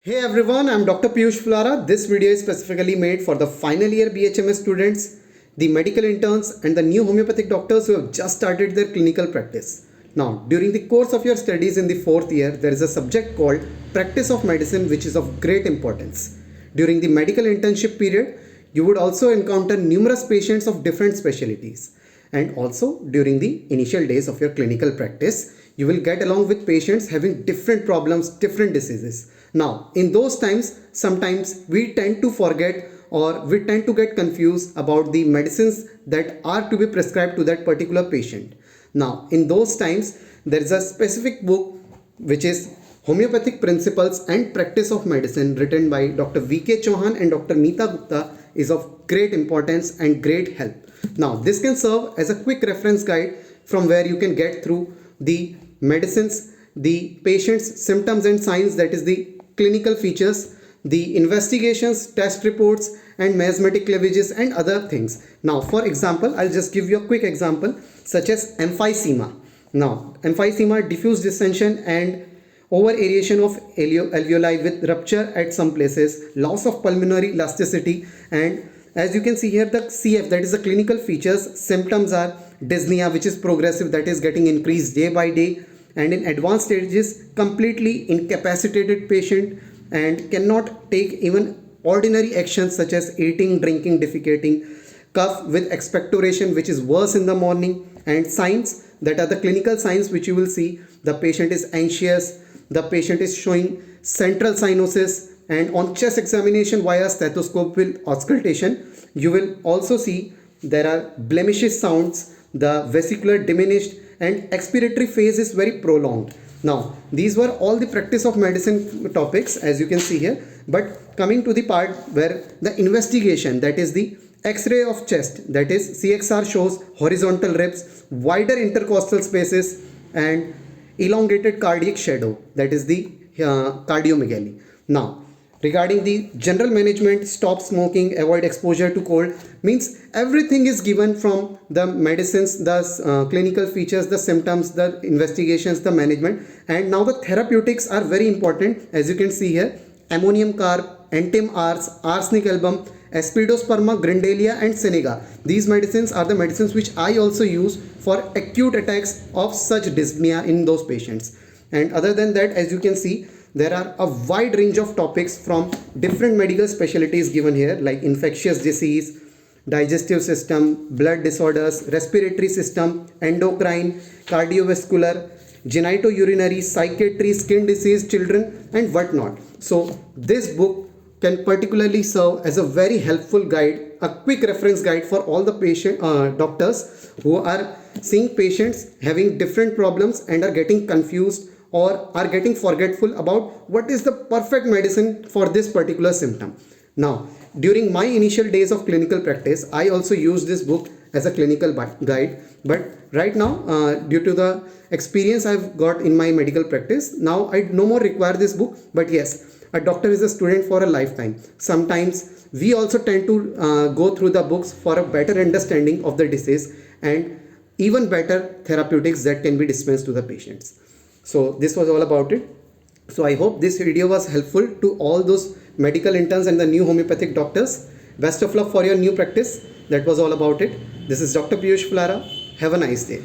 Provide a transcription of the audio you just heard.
Hey everyone, I'm Dr. Piyush Fulara. This video is specifically made for the final year BHMS students, the medical interns and the new homeopathic doctors who have just started their clinical practice. Now, during the course of your studies in the fourth year, there is a subject called Practice of Medicine which is of great importance. During the medical internship period, you would also encounter numerous patients of different specialties. And also during the initial days of your clinical practice, you will get along with patients having different problems, different diseases. Now, in those times, sometimes we tend to forget or we tend to get confused about the medicines that are to be prescribed to that particular patient. Now, in those times, there is a specific book which is Homeopathic Principles and Practice of Medicine, written by Dr. V.K. Chauhan and Dr. Neeta Gupta, is of great importance and great help. Now, this can serve as a quick reference guide from where you can get through the medicines, the patient's symptoms and signs, that is the clinical features, the investigations, test reports and miasmatic cleavages and other things. Now, for example, I'll just give you a quick example such as emphysema. Now, emphysema, diffuse distension and over aeration of alveoli with rupture at some places, loss of pulmonary elasticity, and as you can see here, the CF, that is the clinical features, symptoms are dyspnea, which is progressive, that is getting increased day by day, and in advanced stages, completely incapacitated patient and cannot take even ordinary actions such as eating, drinking, defecating, cough with expectoration, which is worse in the morning, and signs that are the clinical signs which you will see. The patient is anxious, the patient is showing central cyanosis, and on chest examination via stethoscope with auscultation, you will also see there are blemishes sounds, the vesicular diminished, and expiratory phase is very prolonged. Now, these were all the practice of medicine topics as you can see here, but coming to the part where the investigation, that is the X-ray of chest, that is CXR, shows horizontal ribs, wider intercostal spaces and elongated cardiac shadow, that is the cardiomegaly. Now, regarding the general management, stop smoking, avoid exposure to cold, means everything is given from the medicines, the clinical features, the symptoms, the investigations, the management. And now the therapeutics are very important, as you can see here: ammonium carb, antim ars, arsenic album, Aspidosperma, Grindalia and Senega. These medicines are the medicines which I also use for acute attacks of such dyspnea in those patients. And other than that, as you can see, there are a wide range of topics from different medical specialties given here, like infectious disease, digestive system, blood disorders, respiratory system, endocrine, cardiovascular, genitourinary, psychiatry, skin disease, children and whatnot. So this book can particularly serve as a very helpful guide, a quick reference guide for all the patient doctors who are seeing patients having different problems and are getting confused or are getting forgetful about what is the perfect medicine for this particular symptom. Now, during my initial days of clinical practice, I also used this book as a clinical guide, but right now, due to the experience I've got in my medical practice, now I no more require this book. But yes, a doctor is a student for a lifetime. Sometimes we also tend to go through the books for a better understanding of the disease and even better therapeutics that can be dispensed to the patients. So this was all about it. So I hope this video was helpful to all those medical interns and the new homeopathic doctors. Best of luck for your new practice. That was all about it. This is Dr. Piyush Fulara. Have a nice day.